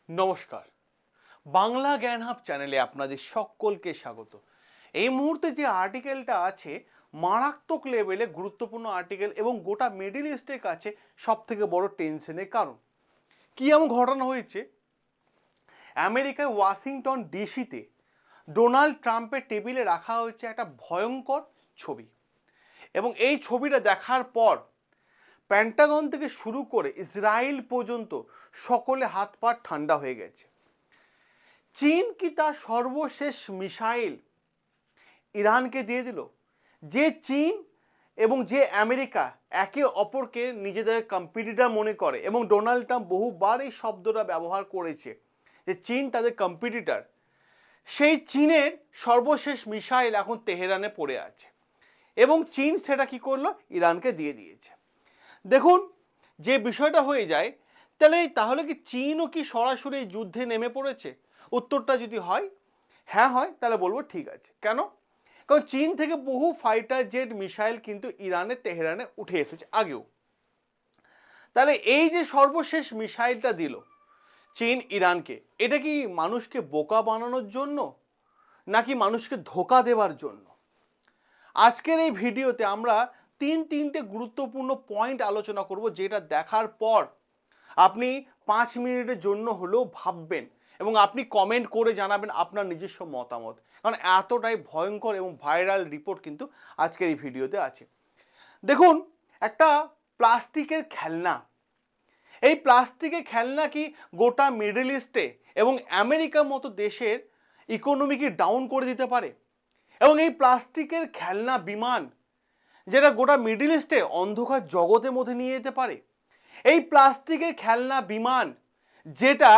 নমস্কার, বাংলা জ্ঞান হাব চ্যানেলে আপনাদের সকলকে স্বাগত। এই মুহূর্তে যে আর্টিকেলটা আছে মারাত্মক লেভেলে গুরুত্বপূর্ণ আর্টিকেল এবং গোটা মিডল ইস্টের কাছে সব থেকে বড় টেনশনের কারণ। কি এমন ঘটনা হয়েছে, আমেরিকায় ওয়াশিংটন ডিসিতে ডোনাল্ড ট্রাম্পের টেবিলে রাখা হয়েছে একটা ভয়ঙ্কর ছবি, এবং এই ছবিটা দেখার পর পেন্টাগন থেকে শুরু করে ইসরায়েল পর্যন্ত সকলে হাত পা ঠান্ডা হয়ে গেছে। চীন কি তার সর্বশেষ মিসাইল ইরানকে দিয়ে দিল? যে চীন এবং যে আমেরিকা একে অপরকে নিজেদের কম্পিটিটর মনে করে, এবং ডোনাল্ড ট্রাম্প বহুবার এই শব্দটা ব্যবহার করেছে যে চীন তাদের কম্পিটিটর, সেই চীনের সর্বশেষ মিসাইল এখন তেহরানে পড়ে আছে এবং চীন সেটা কি করলো, ইরানকে দিয়ে দিয়েছে। দেখুন, যে বিষয়টা হয়ে যায়, তাহলে কি চীনও কি সরাসরি যুদ্ধে নেমে পড়েছে? উত্তরটা যদি হয় হ্যাঁ হয়, তাহলে বলবো ঠিক আছে। কেন? কারণ চীন থেকে বহু ফাইটার জেট মিসাইল কিন্তু ইরানে তেহরানে উঠে এসেছে আগেও। তাহলে এই যে সর্বশেষ মিসাইলটা দিল চীন ইরানকে, এটা কি মানুষকে বোকা বানানোর জন্য নাকি মানুষকে ধোকা দেওয়ার জন্য? আজকের এই ভিডিওতে আমরা তিনটে গুরুত্বপূর্ণ পয়েন্ট আলোচনা করব, যেটা দেখার পর আপনি 5 মিনিটের জন্য হলেও ভাববেন এবং আপনি কমেন্ট করে জানাবেন আপনার নিজস্ব মতামত, কারণ এতটাই ভয়ঙ্কর এবং ভাইরাল রিপোর্ট কিন্তু আজকের এই ভিডিওতে আছে। দেখুন, একটা প্লাস্টিকের খেলনা, এই প্লাস্টিকের খেলনা কি গোটা মিডল ইস্টে এবং আমেরিকার মতো দেশের ইকোনমিকে ডাউন করে দিতে পারে? এবং এই প্লাস্টিকের খেলনা বিমান যেটা গোটা মিডল ইস্টে অন্ধকার জগতের মধ্যে নিয়ে যেতে পারে, এই প্লাস্টিকের খেলনা বিমান যেটা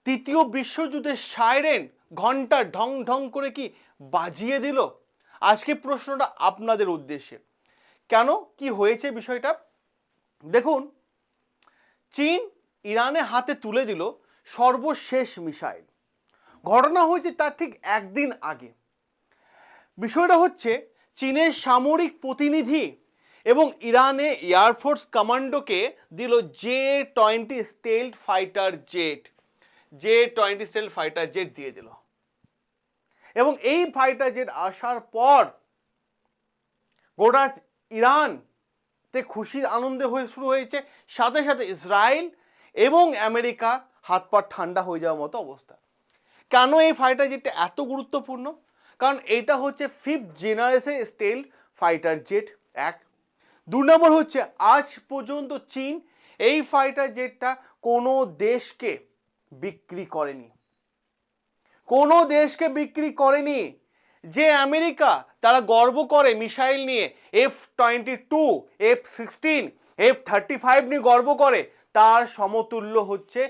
তৃতীয় বিশ্বযুদ্ধের সাইরেন ঘন্টা ঢং ঢং করে কি বাজিয়ে দিল। আজকে প্রশ্নটা আপনাদের উদ্দেশ্যে, কেন কি হয়েছে বিষয়টা? দেখুন, চীন ইরানের হাতে তুলে দিল সর্বশেষ মিসাইল। ঘটনা হয়েছে তার ঠিক একদিন আগে। বিষয়টা হচ্ছে, চীনের সামরিক প্রতিনিধি এবং ইরানে এয়ারফোর্স কমান্ডোকে দিল J-20 stealth fighter jet. J-20 stealth fighter jet দিয়ে দিল, এবং এই ফাইটার জেট আসার পর গোটা ইরান তে খুশির আনন্দে হয়ে শুরু হয়েছে, সাথে সাথে ইসরায়েল এবং আমেরিকা হাত পা ঠান্ডা হয়ে যাওয়ার মতো অবস্থা। কেন এই ফাইটার জেটটা এত গুরুত্বপূর্ণ? কারণ এটা হচ্ছে 5th generation stealth fighter jet. এক, 2 নম্বর হচ্ছে আজ পর্যন্ত চীন এই ফাইটার জেটটা কোনো দেশকে বিক্রি করেনি, কোনো দেশকে বিক্রি করেনি। যে আমেরিকা তারা গর্ব করে মিসাইল নিয়ে, F-22, F-16, F-35 নিয়ে গর্ব করে, তার সমতুল্য হচ্ছে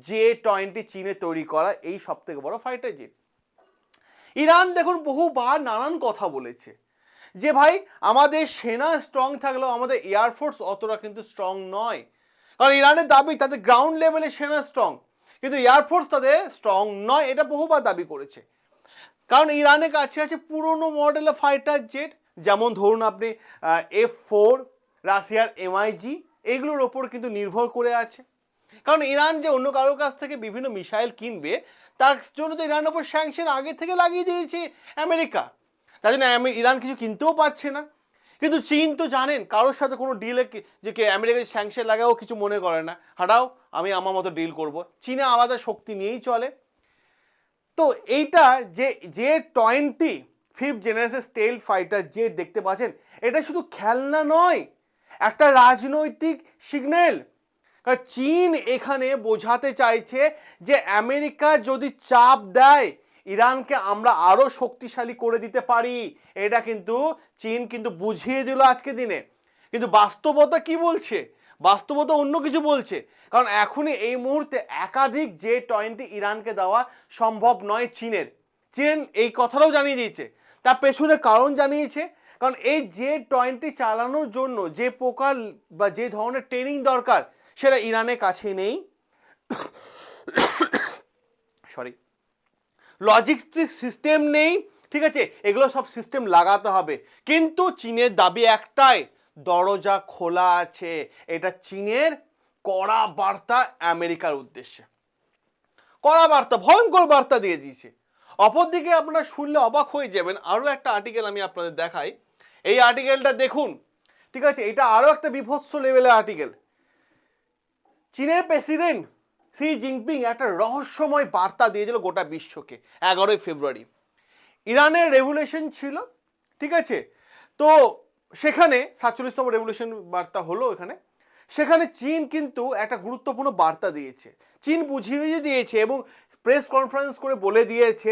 J-20 চীনে তৈরি করা এই সব থেকে বড় ফাইটার জেট। ইরান দেখুন বহুবার নানান কথা বলেছে যে ভাই আমাদের সেনা স্ট্রং থাকলেও আমাদের এয়ারফোর্স অতটা কিন্তু স্ট্রং নয়। কারণ ইরানের দাবি তাদের গ্রাউন্ড লেভেলে সেনা স্ট্রং, কিন্তু এয়ারফোর্স তাদের স্ট্রং নয়, এটা বহুবার দাবি করেছে। কারণ ইরানের কাছে আছে পুরনো মডেলের ফাইটার জেট, যেমন ধরুন আপনি F-4, রাশিয়ার MiG, এগুলোর ওপর কিন্তু নির্ভর করে আছে। কারণ ইরান যে অন্য কারোর কাছ থেকে বিভিন্ন মিসাইল কিনবে, তার জন্য তো ইরানের ওপর স্যাংশন আগে থেকে লাগিয়ে দিয়েছে আমেরিকা, তার জন্য ইরান কিছু কিনতেও পারছে না। কিন্তু চীন তো জানেন কারোর সাথে কোনো ডিলে যে আমেরিকার স্যাংশন লাগাও কিছু মনে করে না, হাঁটাও আমি আমার মতো ডিল করব। চীনে আলাদা শক্তি নিয়েই চলে। তো এইটা যে J-20 5th generation stealth fighter jet দেখতে পাচ্ছেন, এটা শুধু খেলনা নয়, একটা রাজনৈতিক সিগন্যাল। কারণ চীন এখানে বোঝাতে চাইছে যে আমেরিকা যদি চাপ দেয় ইরানকে আমরা আরো শক্তিশালী করে দিতে পারি, এটা কিন্তু চীন কিন্তু বুঝিয়ে দিল আজকে দিনে। কিন্তু বাস্তবতা কি বলছে? বাস্তবতা অন্য কিছু বলছে। কারণ এখনই এই মুহূর্তে একাধিক J-20 ইরানকে দেওয়া সম্ভব নয় চীনের। চীন এই কথাটাও জানিয়ে দিয়েছে, তার পেছনে কারণ জানিয়েছে। কারণ এই J-20 চালানোর জন্য যে প্রকার বা যে ধরনের ট্রেনিং দরকার সেটা ইরানের কাছে নেই। সরি, লজিস্টিক সিস্টেম নেই, ঠিক আছে, এগুলো সব সিস্টেম লাগাতে হবে। কিন্তু চীনের দাবি একটাই, দরজা খোলা আছে। এটা চীনের কড়া বার্তা আমেরিকার উদ্দেশ্যে। কড়া বার্তা, ভয়ঙ্কর বার্তা দিয়ে দিয়েছে। অপরদিকে আপনারা শুনলে অবাক হয়ে যাবেন, আরও একটা আর্টিকেল আমি আপনাদের দেখাই। এই আর্টিকেলটা দেখুন, ঠিক আছে, এটা আরও একটা বিভৎস লেভেলের আর্টিকেল। চীনের প্রেসিডেন্ট শি জিনপিং একটা রহস্যময় বার্তা দিয়েছিল গোটা বিশ্বকে 11ই ফেব্রুয়ারি। ইরানের রেভলিউশন ছিল, ঠিক আছে, তো সেখানে 47তম রেভলিউশন বার্তা হলো এখানে। সেখানে চীন কিন্তু একটা গুরুত্বপূর্ণ বার্তা দিয়েছে। চীন বুঝিয়ে দিয়েছে এবং প্রেস কনফারেন্স করে বলে দিয়েছে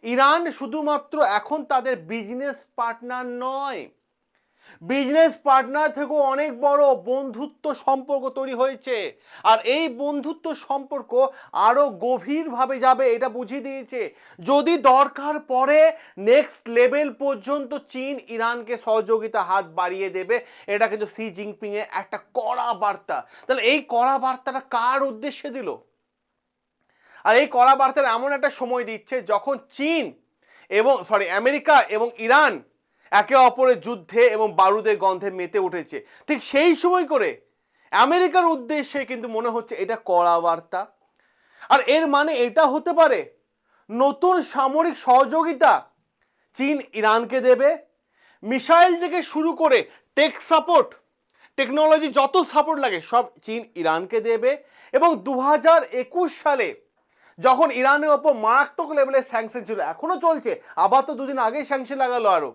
ইরান শুধুমাত্র এখন তাদের বিজনেস পার্টনার নয়, বিজনেস পার্টনার থেকেও অনেক বড় বন্ধুত্ব সম্পর্ক তৈরি হয়েছে। আর এই বন্ধুত্ব সম্পর্ক আরো গভীরভাবে যাবে, এটা বুঝিয়ে দিয়েছে। যদি দরকার পড়ে নেক্সট লেভেল পর্যন্ত চীন ইরানকে সহযোগিতা হাত বাড়িয়ে দেবে। এটা কিন্তু শি জিনপিং এর একটা কড়া বার্তা। তাহলে এই কড়া বার্তাটা কার উদ্দেশ্যে দিল? আর এই কড়া বার্তার এমন একটা সময় দিচ্ছে যখন চীন এবং আমেরিকা এবং ইরান একে অপরের যুদ্ধে এবং বারুদের গন্ধে মেতে উঠেছে। ঠিক সেই সময় করে আমেরিকার উদ্দেশ্যে কিন্তু মনে হচ্ছে এটা কড়া বার্তা। আর এর মানে এটা হতে পারে নতুন সামরিক সহযোগিতা চীন ইরানকে দেবে, মিসাইল থেকে শুরু করে টেক সাপোর্ট, টেকনোলজি যত সাপোর্ট লাগে সব চীন ইরানকে দেবে। এবং 2021 সালে যখন ইরানের ওপর মারাত্মক লেভেলের স্যাংশন ছিল, এখনো চলছে, আবার তো দুদিন আগেই স্যাংশন লাগালো আরো,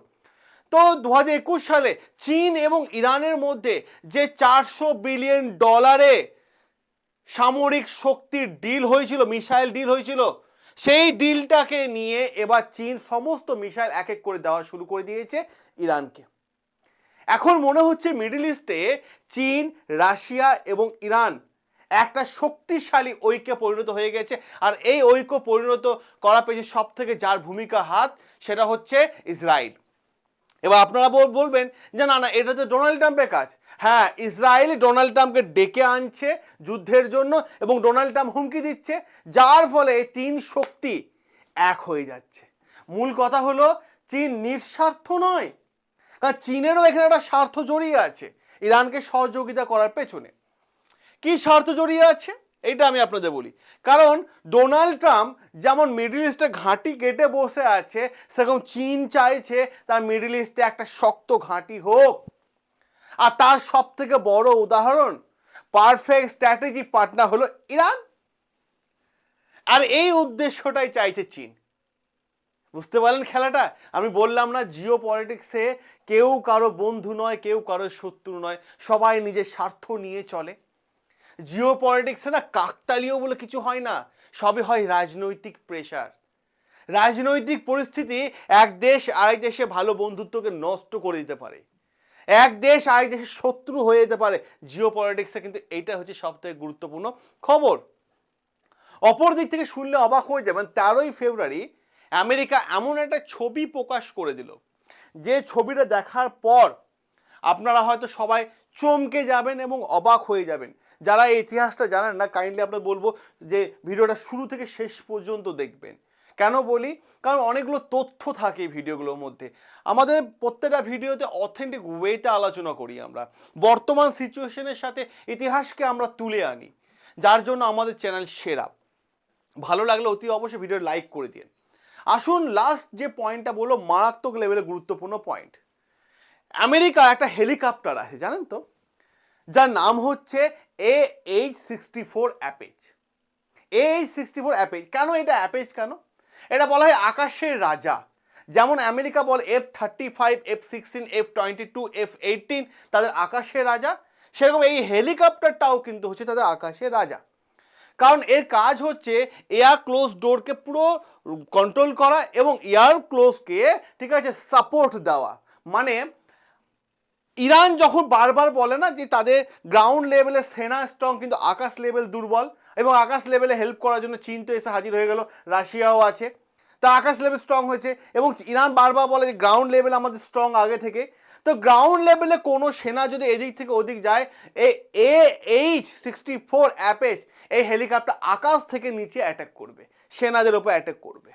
তো 2021 সালে চীন এবং ইরানের মধ্যে যে $400 বিলিয়ন সামরিক শক্তির ডিল হয়েছিল, মিসাইল ডিল হয়েছিল, সেই ডিলটাকে নিয়ে এবার চীন সমস্ত মিসাইল এক এক করে দেওয়া শুরু করে দিয়েছে ইরানকে। এখন মনে হচ্ছে মিডল ইস্টে চীন, রাশিয়া এবং ইরান একটা শক্তিশালী ঐক্যে পরিণত হয়ে গেছে। আর এই ঐক্য পরিণত করা পেয়েছে সব থেকে যার ভূমিকা হাত, সেটা হচ্ছে ইসরায়েল। এবার আপনারা বলবেন যে না না, এটা তো ডোনাল্ড ট্রাম্পের কাজ। হ্যাঁ, ইসরায়েল ডোনাল্ড ট্রাম্পকে ডেকে আনছে যুদ্ধের জন্য এবং ডোনাল্ড ট্রাম্প হুমকি দিচ্ছে, যার ফলে তিন শক্তি এক হয়ে যাচ্ছে। মূল কথা হলো চীন নিঃস্বার্থ নয়, কারণ চীনেরও এখানে একটা স্বার্থ জড়িয়ে আছে ইরানকে সহযোগিতা করার পেছনে। কি স্বার্থ জড়িয়ে আছে এইটা আমি আপনাদের বলি। কারণ ডোনাল্ড ট্রাম্প যেমন মিডল ইস্টে ঘাঁটি কেটে বসে আছে, সেরকম চীন চাইছে তার মিডল ইস্টে একটা শক্ত ঘাঁটি হোক। আর তার সব থেকে বড় উদাহরণ, পারফেক্ট স্ট্র্যাটেজি পার্টনার হলো ইরান। আর এই উদ্দেশ্যটাই চাইছে চীন। বুঝতে পারলেন খেলাটা? আমি বললাম না, জিও পলিটিক্সে কেউ কারো বন্ধু নয়, কেউ কারো শত্রু নয়, সবাই নিজের স্বার্থ নিয়ে চলে। জিও পলিটিক্সে না কাকতালীয় বলে কিছু হয় না, সবই হয় রাজনৈতিক প্রেশার। রাজনৈতিক পরিস্থিতি এক দেশ আরেক দেশে ভালো বন্ধুত্বকে নষ্ট করে দিতে পারে, এক দেশ আরেক দেশের শত্রু হয়ে যেতে পারে। জিও পলিটিক্সে কিন্তু এইটা হচ্ছে সব থেকে গুরুত্বপূর্ণ খবর। অপর দিক থেকে শুনলে অবাক হয়ে যাবেন, 13ই ফেব্রুয়ারি আমেরিকা এমন একটা ছবি প্রকাশ করে দিল, যে ছবিটা দেখার পর আপনারা হয়তো সবাই চমকে যাবেন এবং অবাক হয়ে যাবেন। যারা এই ইতিহাসটা জানেন না, কাইন্ডলি আপনাদের বলবো যে ভিডিওটা শুরু থেকে শেষ পর্যন্ত দেখবেন। কেন বলি? কারণ অনেকগুলো তথ্য থাকে এই ভিডিওগুলোর মধ্যে। আমাদের প্রত্যেকটা ভিডিওতে অথেন্টিক ওয়েতে আলোচনা করি, আমরা বর্তমান সিচুয়েশনের সাথে ইতিহাসকে আমরা তুলে আনি, যার জন্য আমাদের চ্যানেল সেরা। ভালো লাগলে অতি অবশ্যই ভিডিও লাইক করে দিন। আসুন লাস্ট যে পয়েন্টটা বললো, মারাত্মক লেভেলে গুরুত্বপূর্ণ পয়েন্ট। আমেরিকা একটা হেলিকপ্টার আছে জানেন তো, যার নাম হচ্ছে AH-64 অ্যাপেজ। AH-64 অ্যাপেজ কেন? এটা অ্যাপেজ কেন? এটা বলা হয় আকাশের রাজা। যেমন আমেরিকা বলে F-35, F-16, F-22, F-18 তাদের আকাশের রাজা, সেরকম এই হেলিকপ্টারটাও কিন্তু হচ্ছে তাদের আকাশের রাজা। কারণ এর কাজ হচ্ছে এয়ার ক্লোজ ডোরকে পুরো কন্ট্রোল করা এবং এয়ার ক্লোজকে, ঠিক আছে, সাপোর্ট দেওয়া। মানে ইরান যখন বারবার বলে না যে তাদের গ্রাউন্ড লেভেলে সেনা স্ট্রং কিন্তু আকাশ লেভেল দুর্বল, এবং আকাশ লেভেলে হেল্প করার জন্য চীন তো এসে হাজির হয়ে গেল, রাশিয়াও আছে, তা আকাশ লেভেল স্ট্রং হয়েছে। এবং ইরান বারবার বলে যে গ্রাউন্ড লেভেল আমাদের স্ট্রং আগে থেকে। তো গ্রাউন্ড লেভেলে কোনো সেনা যদি এদিক থেকে ওদিক যায়, এই AH-64 অ্যাপেজ এই হেলিকপ্টার আকাশ থেকে নিচে অ্যাটাক করবে, সেনাদের উপর অ্যাটাক করবে।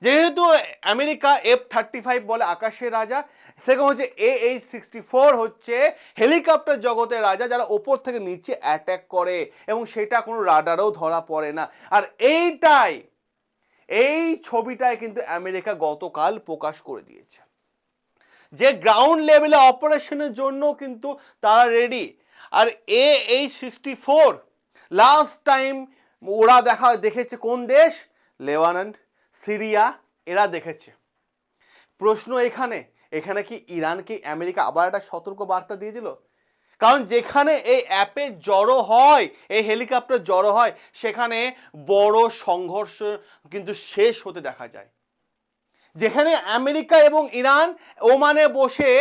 যেহেতু আমেরিকা F-35 বলে আকাশের রাজা, সেরকম হচ্ছে AH-64 হচ্ছে হেলিকপ্টার জগতের রাজা, যারা ওপর থেকে নিচে অ্যাটাক করে এবং সেটা কোনো রাডারেও ধরা পড়ে না। আর এই ছবিটাই কিন্তু আমেরিকা গতকাল প্রকাশ করে দিয়েছে যে গ্রাউন্ড লেভেলে অপারেশনের জন্য কিন্তু তারা রেডি। আর AH-64 লাস্ট টাইম ওরা দেখেছে কোন দেশ? লেবানন, সিরিয়া, এরা দেখেছে। প্রশ্ন এখানে কি ইরানকে আমেরিকা আবার একটা সতর্ক বার্তা দিয়ে দিল? কারণ যেখানে এই অ্যাপে জড়ো হয়, এই হেলিকপ্টার জড়ো হয়, সেখানে বড় সংঘর্ষ কিন্তু শেষ হতে দেখা যায়। যেখানে আমেরিকা এবং ইরান ওমানে বসে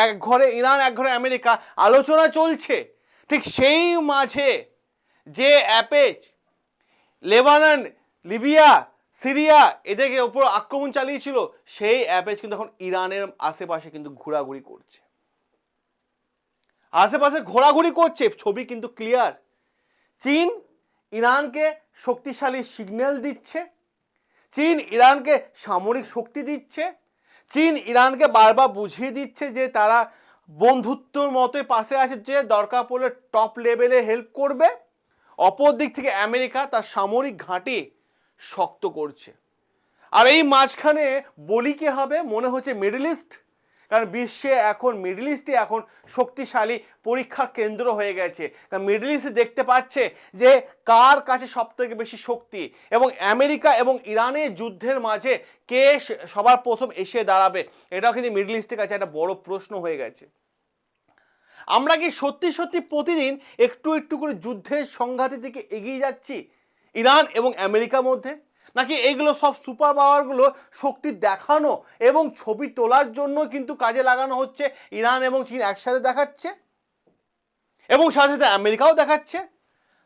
এক ঘরে ইরান এক ঘরে আমেরিকা আলোচনা চলছে, ঠিক সেই মাঝে যে অ্যাপেজ লেবানন, লিবিয়া, সিরিয়া এদেরকে ওপর আক্রমণ চালিয়েছিল, সেই অ্যাপেজ কিন্তু এখন ইরানের আশেপাশে কিন্তু ঘোরাঘুরি করছে। আশেপাশে ঘোরাঘুরি করছে, ছবি কিন্তু ক্লিয়ার। চীন ইরানকে শক্তিশালী সিগন্যাল দিচ্ছে, চীন ইরানকে সামরিক শক্তি দিচ্ছে, চীন ইরানকে বারবার বুঝিয়ে দিচ্ছে যে তারা বন্ধুত্বর মতোই পাশে আছে, যে দরকার পড়লে টপ লেভেলে হেল্প করবে। অপর দিক থেকে আমেরিকা তার সামরিক ঘাঁটি শক্ত করছে। আর এই মাঝখানে বলি কে হবে? মনে হচ্ছে মিডল ইস্ট, কারণ বিশ্বে এখন মিডল ইস্টই এখন শক্তিশালী পরীক্ষার কেন্দ্র হয়ে গেছে। কারণ মিডল ইস্ট দেখতে পাচ্ছে যে কার কাছে সব থেকে বেশি শক্তি, এবং আমেরিকা এবং ইরানের যুদ্ধের মাঝে কে সবার প্রথম এসে দাঁড়াবে, এটাও কিন্তু মিডল ইস্টের কাছে একটা বড় প্রশ্ন হয়ে গেছে। আমরা কি সত্যি সত্যি প্রতিদিন একটু একটু করে যুদ্ধের সংঘাতের দিকে এগিয়ে যাচ্ছি ইরান এবং আমেরিকার মধ্যে? নাকি এইগুলো সব সুপার পাওয়ারগুলো শক্তি দেখানো এবং ছবি তোলার জন্য কিন্তু কাজে লাগানো হচ্ছে? ইরান এবং চীন একসাথে দেখাচ্ছে এবং সাথে সাথে আমেরিকাও দেখাচ্ছে।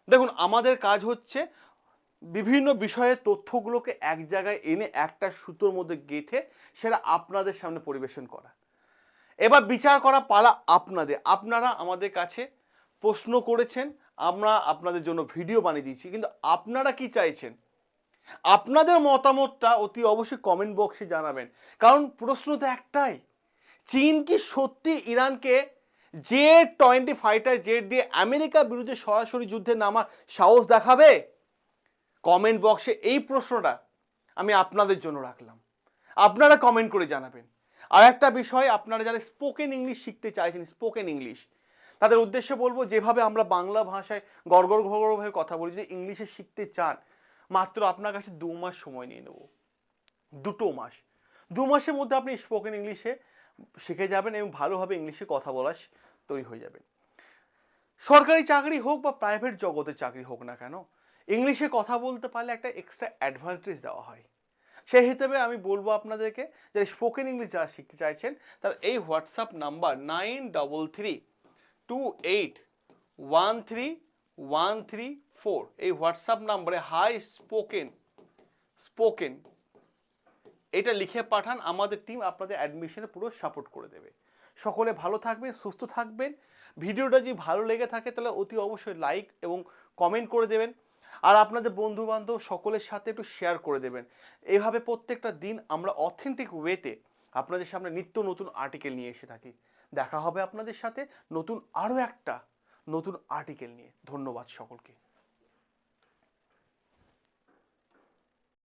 দেখুন, আমাদের কাজ হচ্ছে বিভিন্ন বিষয়ের তথ্যগুলোকে এক জায়গায় এনে একটা সুতোর মধ্যে গেঁথে সেটা আপনাদের সামনে পরিবেশন করা। এবার বিচার করা পালা আপনাদের। আপনারা আমাদের কাছে প্রশ্ন করেছেন, আমরা আপনাদের জন্য ভিডিও বানিয়ে দিয়েছি, কিন্তু আপনারা কি চাইছেন? আপনাদের মতামতটা অতি অবশ্যই কমেন্ট বক্সে জানাবেন। কারণ প্রশ্ন তো একটাই, চীন কি সত্যি ইরানকে J-20 ফাইটার জেট দিয়ে আমেরিকার বিরুদ্ধে সরাসরি যুদ্ধে নামার সাহস দেখাবে? কমেন্ট বক্সে এই প্রশ্নটা আমি আপনাদের জন্য রাখলাম, আপনারা কমেন্ট করে জানাবেন। আর একটা বিষয়, আপনারা যারা স্পোকেন ইংলিশ শিখতে চাইছেন, স্পোকেন ইংলিশ, তাদের উদ্দেশ্যে বলবো, যেভাবে আমরা বাংলা ভাষায় গড়গড়ভাবে কথা বলি, যদি ইংলিশে শিখতে চান, মাত্র আপনার কাছে 2 মাস সময় নিয়ে নেব। 2 মাস, 2 মাসের মধ্যে আপনি স্পোকেন ইংলিশে শিখে যাবেন এবং ভালোভাবে ইংলিশে কথা বলার তৈরি হয়ে যাবেন। সরকারি চাকরি হোক বা প্রাইভেট জগতের চাকরি হোক না কেন, ইংলিশে কথা বলতে পারলে একটা এক্সট্রা অ্যাডভান্টেজ দেওয়া হয়। সেই হিসেবে আমি বলবো আপনাদেরকে যে স্পোকেন ইংলিশ যারা শিখতে চাইছেন, তার এই হোয়াটসঅ্যাপ নাম্বার 9332813134, এই হোয়াটসঅ্যাপ নাম্বারে হাই স্পোকেন এটা লিখে পাঠান। আমাদের টিম আপনাদের অ্যাডমিশনে পুরো সাপোর্ট করে দেবে। সকলে ভালো থাকবেন, সুস্থ থাকবেন। ভিডিওটা যদি ভালো লেগে থাকে তাহলে অতি অবশ্যই লাইক এবং কমেন্ট করে দেবেন, আর আপনাদের বন্ধু বান্ধব সকলের সাথে একটু শেয়ার করে দেবেন। এইভাবে প্রত্যেকটা দিন আমরা অথেন্টিক ওয়েতে আপনাদের সামনে নিত্য নতুন আর্টিকেল নিয়ে এসে থাকি। দেখা হবে আপনাদের সাথে নতুন আরও একটা নতুন আর্টিকেল নিয়ে। ধন্যবাদ সকলকে।